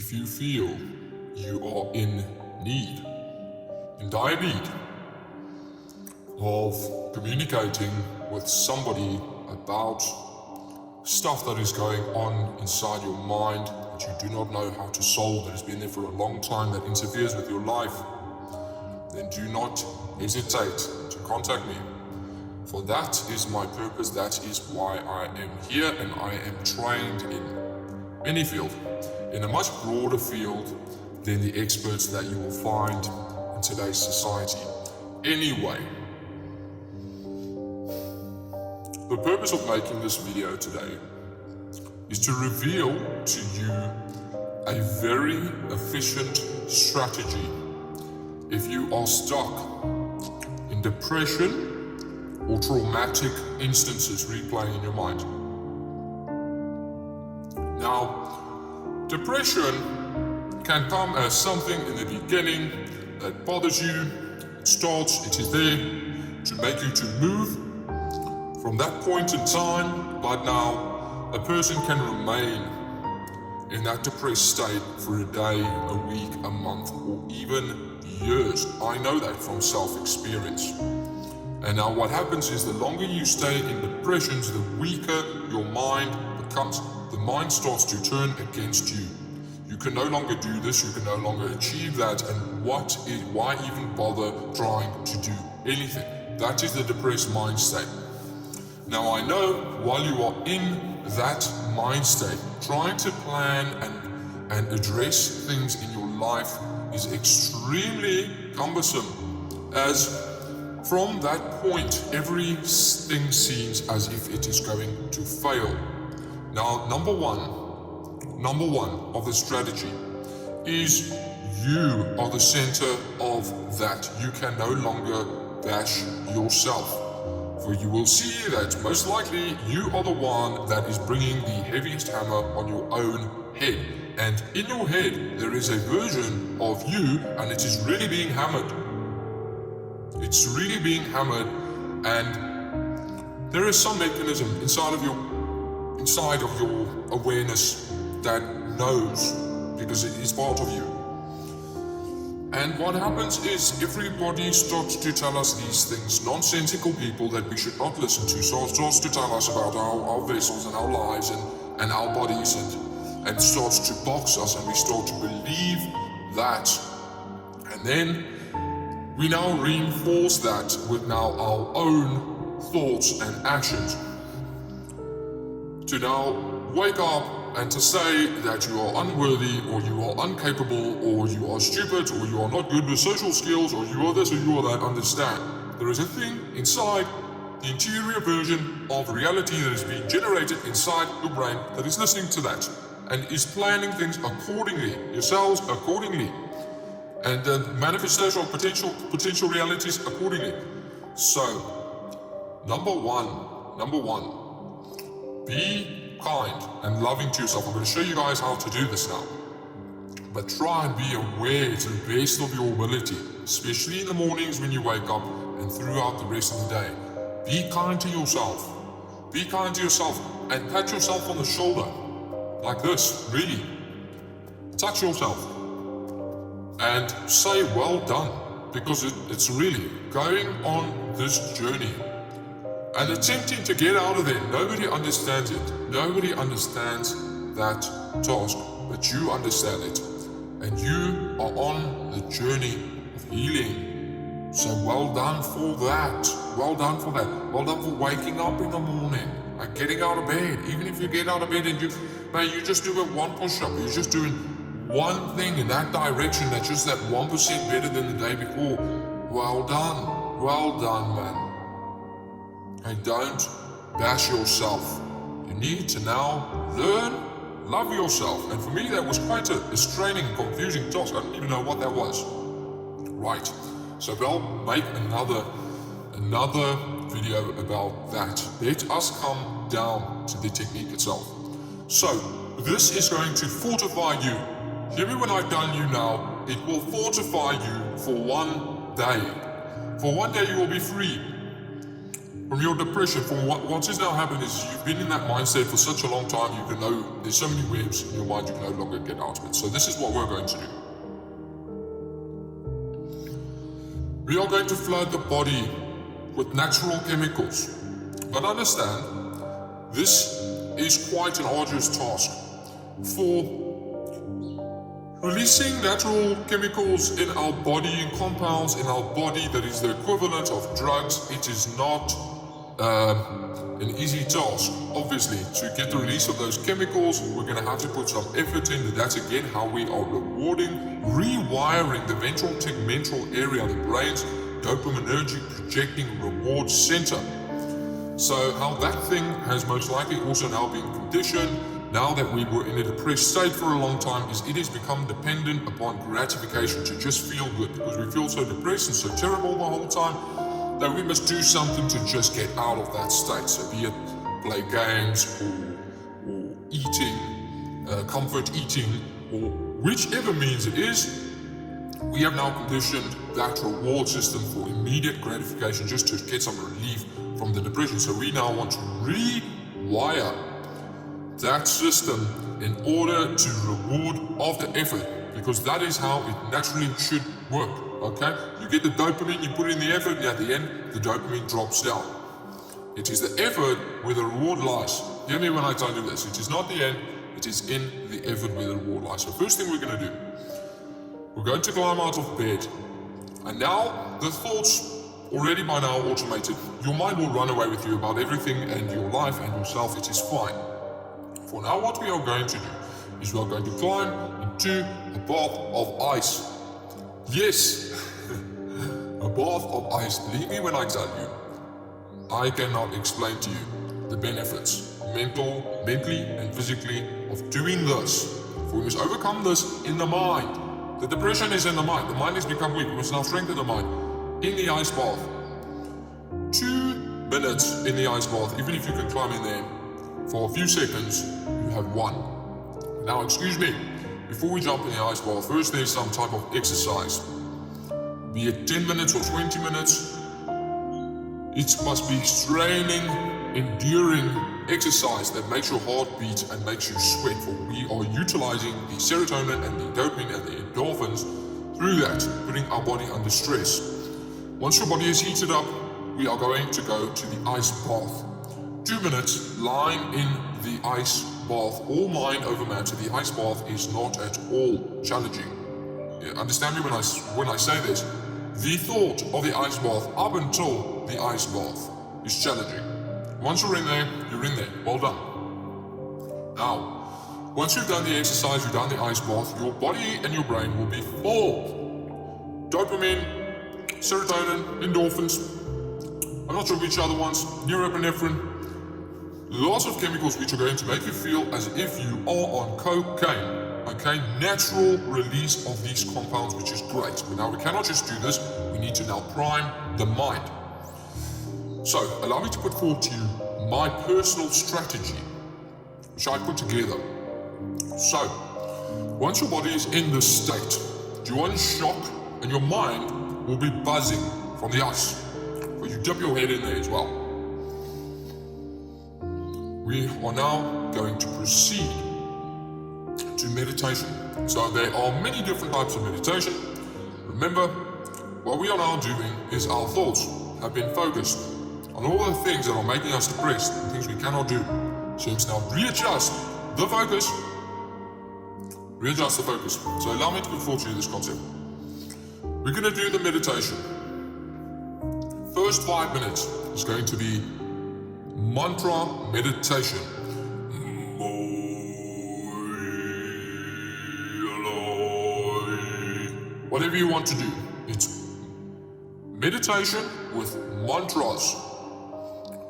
if you feel you are in dire need of communicating with somebody about stuff that is going on inside your mind that you do not know how to solve, that has been there for a long time, that interferes with your life, then do not hesitate to contact me. For that is my purpose, that is why I am here, and I am trained in any field, in a much broader field than the experts that you will find in today's society. Anyway, the purpose of making this video today is to reveal to you a very efficient strategy if you are stuck in depression or traumatic instances replaying in your mind. Now, depression can come as something in the beginning that bothers you. It is there to make you to move from that point in time, but now a person can remain in that depressed state for a day, a week, a month, or even years. I know that from self-experience. And now what happens is the longer you stay in depressions, the weaker your mind becomes. The mind starts to turn against you. You can no longer do this, you can no longer achieve that, and why even bother trying to do anything? That is the depressed mind state. Now I know while you are in that mind state, trying to plan and address things in your life is extremely cumbersome, as from that point everything seems as if it is going to fail. Now number one of the strategy is you are the center of that. You can no longer bash yourself. For you will see that most likely you are the one that is bringing the heaviest hammer on your own head. And in your head there is a version of you, and it is really being hammered. It's really being hammered, and there is some mechanism inside of your awareness that knows, because it is part of you. And what happens is everybody starts to tell us these things. Nonsensical people that we should not listen to starts to tell us about our vessels and our lives and our bodies, and starts to box us, and we start to believe that. And then we now reinforce that with now our own thoughts and actions. To now wake up and to say that you are unworthy, or you are incapable, or you are stupid, or you are not good with social skills, or you are this or you are that. Understand, there is a thing inside the interior version of reality that is being generated inside your brain that is listening to that and is planning things accordingly, yourselves accordingly, and the manifestation of potential realities accordingly. So, number one, be kind and loving to yourself. I'm going to show you guys how to do this now. But try and be aware to the best of your ability, especially in the mornings when you wake up and throughout the rest of the day. Be kind to yourself. Be kind to yourself and pat yourself on the shoulder. Like this, really. Touch yourself. And say well done, because it's really going on this journey and attempting to get out of there. Nobody understands it. Nobody understands that task, but you understand it. And you are on the journey of healing. So well done for that. Well done for that. Well done for waking up in the morning and getting out of bed. Even if you get out of bed and you just do one push-up, you're just doing one thing in that direction that's just that 1% better than the day before. Well done. Well done, man. And don't bash yourself. You need to now learn, love yourself. And for me, that was quite a straining, confusing task. I didn't even know what that was. Right. So I'll make another video about that. Let us come down to the technique itself. So this is going to fortify you. Hear me when I tell you now, it will fortify you for one day. For one day you will be free. from your depression, from what is now happening is you've been in that mindset for such a long time, you can know there's so many webs in your mind you can no longer get out of it. So this is what we're going to do. We are going to flood the body with natural chemicals. But understand, this is quite an arduous task. For releasing natural chemicals in our body, and compounds in our body that is the equivalent of drugs, it is not an easy task. Obviously, to get the release of those chemicals, we're going to have to put some effort in. That's again how we are rewiring the ventral tegmental area, the brain's dopaminergic projecting reward center. So how that thing has most likely also now been conditioned, now that we were in a depressed state for a long time, is it has become dependent upon gratification to just feel good, because we feel so depressed and so terrible the whole time that we must do something to just get out of that state. So be it play games or eating, comfort eating, or whichever means it is, we have now conditioned that reward system for immediate gratification just to get some relief from the depression. So we now want to rewire that system in order to reward after effort, because that is how it naturally should work, okay? You get the dopamine, you put in the effort, and at the end, the dopamine drops down. It is the effort where the reward lies. Hear me when I tell you this. It is not the end, it is in the effort where the reward lies. So first thing we're going to do, we're going to climb out of bed. And now, the thoughts already by now automated. Your mind will run away with you about everything and your life and yourself. It is fine. For now, what we are going to do is we are going to climb into a bath of ice. Yes, a bath of ice. Believe me when I tell you, I cannot explain to you the benefits, mentally and physically, of doing this. For we must overcome this in the mind. The depression is in the mind. The mind has become weak. We must now strengthen the mind. In the ice bath. 2 minutes in the ice bath, even if you can climb in there for a few seconds, you have won. Now, excuse me, before we jump in the ice bath, first there's some type of exercise. Be it 10 minutes or 20 minutes, it must be straining, enduring exercise that makes your heart beat and makes you sweat, for we are utilizing the serotonin and the dopamine and the endorphins through that, putting our body under stress. Once your body is heated up, we are going to go to the ice bath. 2 minutes lying in the ice bath, all mind over matter. The ice bath is not at all challenging. Yeah, understand me when I say this. The thought of the ice bath up until the ice bath is challenging. Once you're in there, you're in there. Well done. Now, once you've done the exercise, you've done the ice bath, your body and your brain will be full. Dopamine, serotonin, endorphins, I'm not sure which other ones, norepinephrine, lots of chemicals which are going to make you feel as if you are on cocaine. Okay, natural release of these compounds, which is great. But now we cannot just do this, we need to now prime the mind. So, allow me to put forward to you my personal strategy, which I put together. So, once your body is in this state, you're in shock and your mind will be buzzing from the ice. But you dip your head in there as well. We are now going to proceed to meditation. So there are many different types of meditation. Remember, what we are now doing is our thoughts have been focused on all the things that are making us depressed, and things we cannot do. So it's now readjust the focus. Readjust the focus. So allow me to put forward to you this concept. We're going to do the meditation. First 5 minutes is going to be mantra meditation. Whatever you want to do, it's meditation with mantras.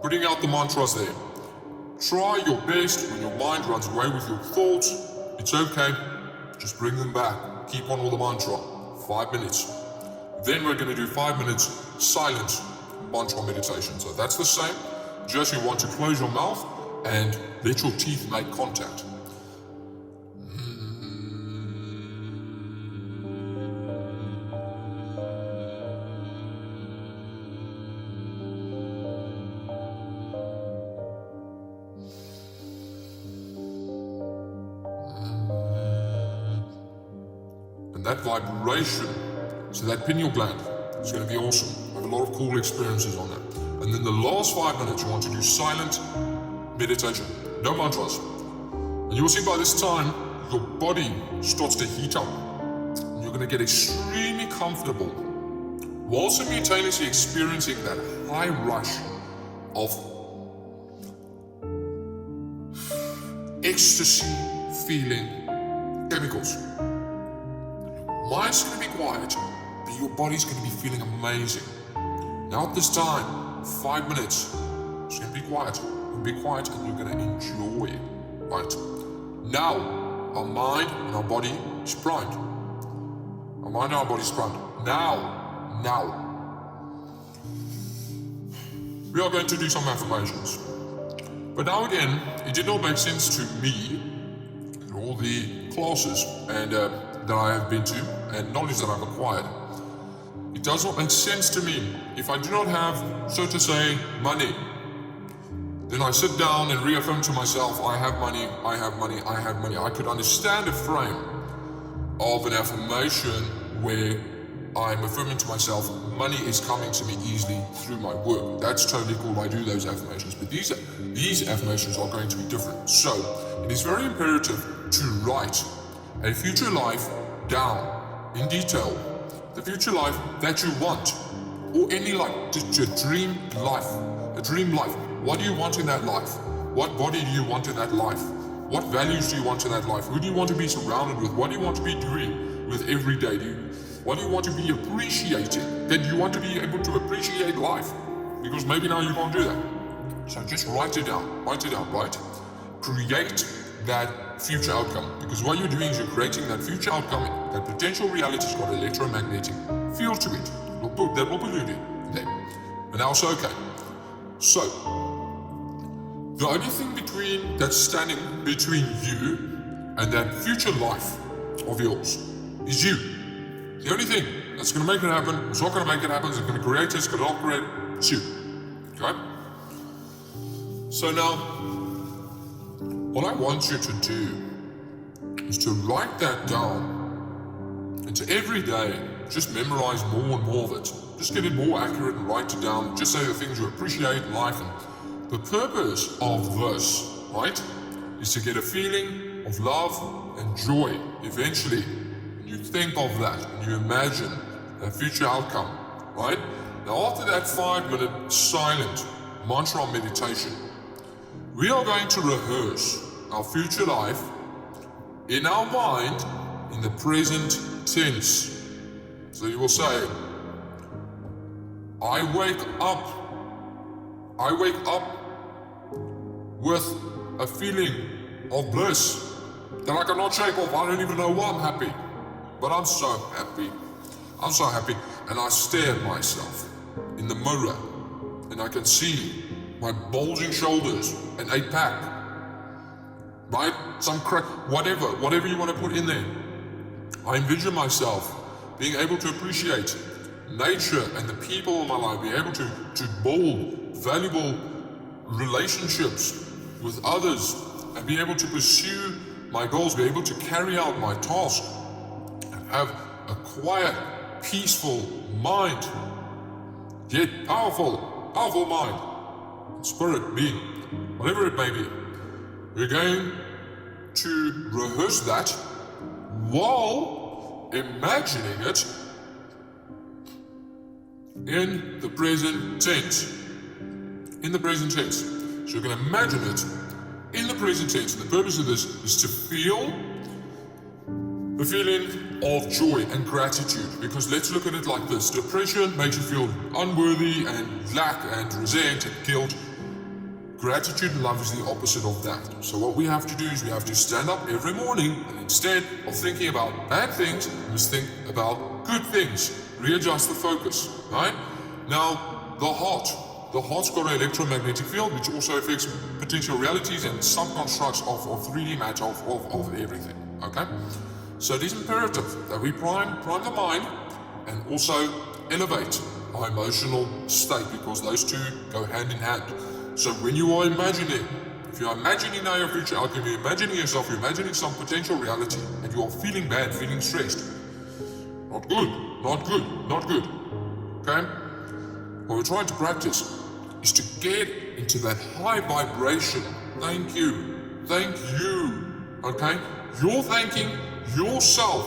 Putting out the mantras there. Try your best when your mind runs away with your thoughts. It's okay, just bring them back. Keep on with the mantra. 5 minutes. Then we're going to do 5 minutes silent mantra meditation. So that's the same, just you want to close your mouth and let your teeth make contact. that vibration to that pineal gland is going to be awesome. I have a lot of cool experiences on that. And then the last 5 minutes, you want to do silent meditation, no mantras. And you'll see by this time, your body starts to heat up. And you're going to get extremely comfortable while simultaneously experiencing that high rush of ecstasy feeling chemicals. Mind's going to be quiet, but your body's going to be feeling amazing. Now at this time, 5 minutes, it's going to be quiet. You'll be quiet and you're going to enjoy it. Right? Now, our mind and our body is primed. Our mind and our body is primed. Now, we are going to do some affirmations. But now again, it did not make sense to me in all the classes and that I have been to and knowledge that I've acquired. It does not make sense to me if I do not have, so to say, money. Then I sit down and reaffirm to myself, I have money, I have money, I have money. I could understand a frame of an affirmation where I'm affirming to myself, money is coming to me easily through my work. That's totally cool, I do those affirmations. But these affirmations are going to be different. So, it is very imperative to write a future life down in detail. The future life that you want, or any life, just your dream life, a dream life. What do you want in that life? What body do you want in that life? What values do you want in that life? Who do you want to be surrounded with? What do you want to be doing with every day? What do you want to be appreciating? Then you want to be able to appreciate life. Because maybe now you can't do that. So just write it down, right? Create that future outcome. Because what you're doing is you're creating that future outcome, that potential reality's got an electromagnetic field to it. That will put you there. And now it's okay. So, the only thing that's standing between you and that future life of yours is you. The only thing that's going to make it happen, it's not going to make it happen, it's going to create it, it's going to operate, it's you. Okay? So now, what I want you to do is to write that down. And to every day, just memorize more and more of it. Just get it more accurate and write it down. Just say the things you appreciate in life. And the purpose of this, right, is to get a feeling of love and joy eventually. You think of that and you imagine a future outcome, right? Now after that 5-minute silent mantra meditation, we are going to rehearse our future life in our mind in the present tense. So you will say, I wake up with a feeling of bliss that I cannot shake off. I don't even know why I'm happy. But I'm so happy. And I stare at myself in the mirror and I can see my bulging shoulders and 8-pack. Right? Some crack, whatever you want to put in there. I envision myself being able to appreciate nature and the people in my life, being able to build valuable relationships with others and be able to pursue my goals, be able to carry out my task. Have a quiet, peaceful mind, yet powerful mind, spirit, being, whatever it may be. We're going to rehearse that while imagining it in the present tense. So you're going to imagine it in the present tense. The purpose of this is to feel the feeling of joy and gratitude, because let's look at it like this. Depression makes you feel unworthy and lack and resent and guilt. Gratitude and love is the opposite of that. So what we have to do is we have to stand up every morning and instead of thinking about bad things, we must think about good things. Readjust the focus, right? Now, the heart's got an electromagnetic field which also affects potential realities and some constructs of 3D matter of everything, okay? So it is imperative that we prime the mind and also elevate our emotional state, because those two go hand in hand. So when you are imagining, if you are imagining now your future outcome, you're imagining yourself, you're imagining some potential reality, and you are feeling bad, feeling stressed, Not good, not good, not good. Okay? What we're trying to practice is to get into that high vibration. Thank you. Thank you. Okay? You're thanking yourself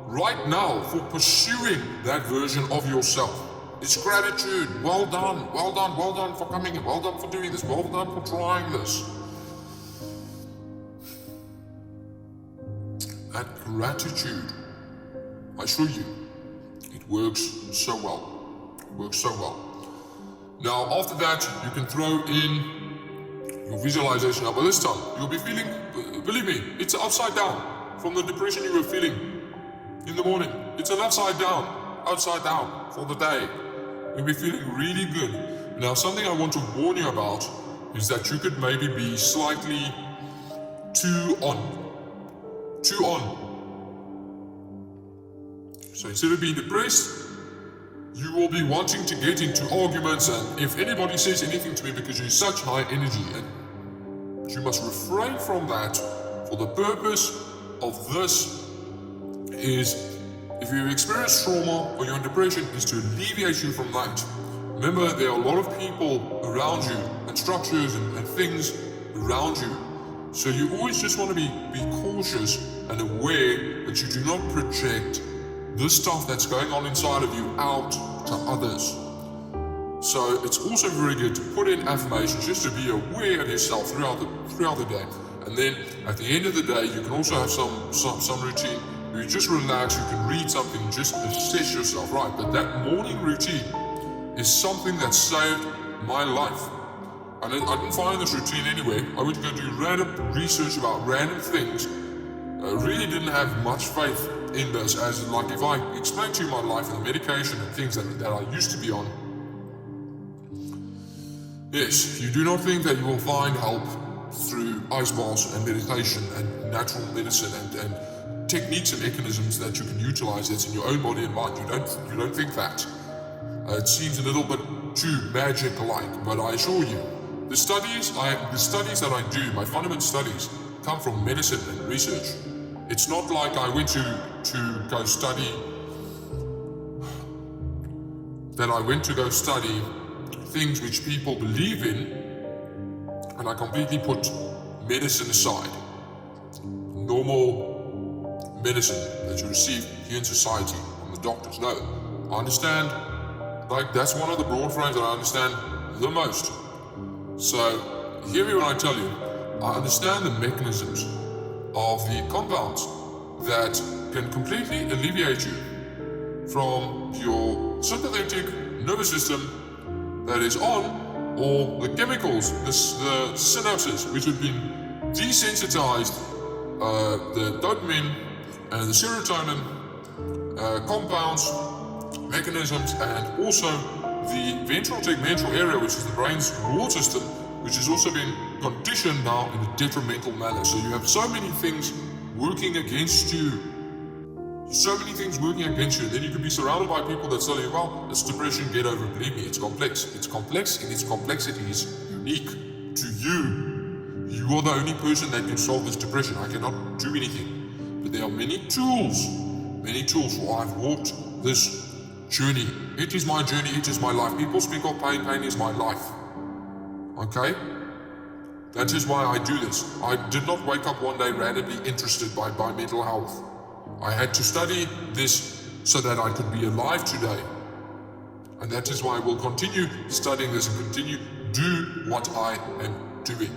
right now for pursuing that version of yourself. It's gratitude. Well done, well done, well done for coming in, well done for doing this, well done for trying this. That gratitude, I assure you, it works so well. It works so well. Now, after that, you can throw in your visualization. Now, by this time, you'll be feeling, believe me, it's upside down from the depression you were feeling in the morning. It's an upside down for the day. You'll be feeling really good. Now, something I want to warn you about is that you could maybe be slightly too on. So instead of being depressed, you will be wanting to get into arguments, and if anybody says anything to me because you're such high energy, and you must refrain from that. For the purpose of this is, if you experience trauma or you're in depression, is to alleviate you from that. Remember, there are a lot of people around you and structures and things around you. So you always just want to be cautious and aware that you do not project this stuff that's going on inside of you out to others. So it's also very good to put in affirmations just to be aware of yourself throughout the day. And then at the end of the day, you can also have some routine where you just relax, you can read something, just assess yourself, right? But that morning routine is something that saved my life. I didn't find this routine anywhere. I would go do random research about random things. I really didn't have much faith in this, as like if I explain to you my life and the medication and things that I used to be on. Yes, you do not think that you will find help through ice baths and meditation and natural medicine and techniques and mechanisms that you can utilize that's in your own body and mind. You don't think that. It seems a little bit too magic-like, but I assure you, the studies that I do, my fundamental studies, come from medicine and research. It's not like I went to go study things which people believe in, and I completely put medicine aside. Normal medicine that you receive here in society from the doctors. No, I understand, like that's one of the broad frames that I understand the most. So, hear me when I tell you, I understand the mechanisms of the compounds that can completely alleviate you from your sympathetic nervous system that is on, or the chemicals, the synapses, which have been desensitized, the dopamine and the serotonin compounds, mechanisms, and also the ventral tegmental area, which is the brain's reward system, which has also been conditioned now in a detrimental manner. So you have so many things working against you. So many things working against you. Then you can be surrounded by people that tell you, well, it's depression, get over it. Believe me, it's complex. It's complex, and its complexity is unique to you. You are the only person that can solve this depression. I cannot do anything. But there are many tools. For I've walked this journey. It is my journey, it is my life. People speak of pain, pain is my life. Okay? That is why I do this. I did not wake up one day randomly interested by mental health. I had to study this so that I could be alive today. And that is why I will continue studying this and continue do what I am doing.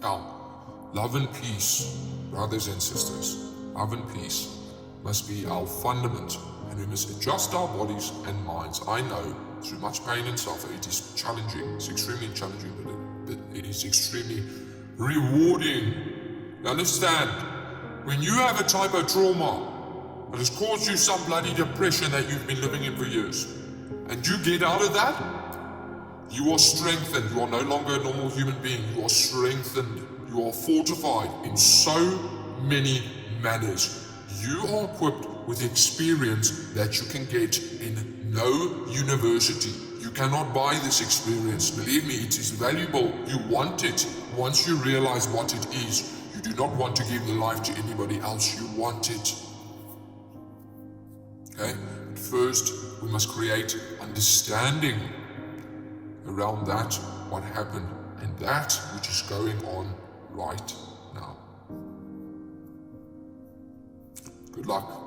Now, love and peace, brothers and sisters, love and peace must be our fundament, and we must adjust our bodies and minds. I know through much pain and suffering it is challenging, it's extremely challenging, but it is extremely rewarding. You understand, when you have a type of trauma that has caused you some bloody depression that you've been living in for years, and you get out of that, you are strengthened. You are no longer a normal human being. You are strengthened. You are fortified in so many manners. You are equipped with experience that you can get in no university. You cannot buy this experience. Believe me, it is valuable. You want it. Once you realize what it is, You do not want to give the life to anybody else, you want it. Okay? But first, we must create understanding around that, what happened, and that which is going on right now. Good luck.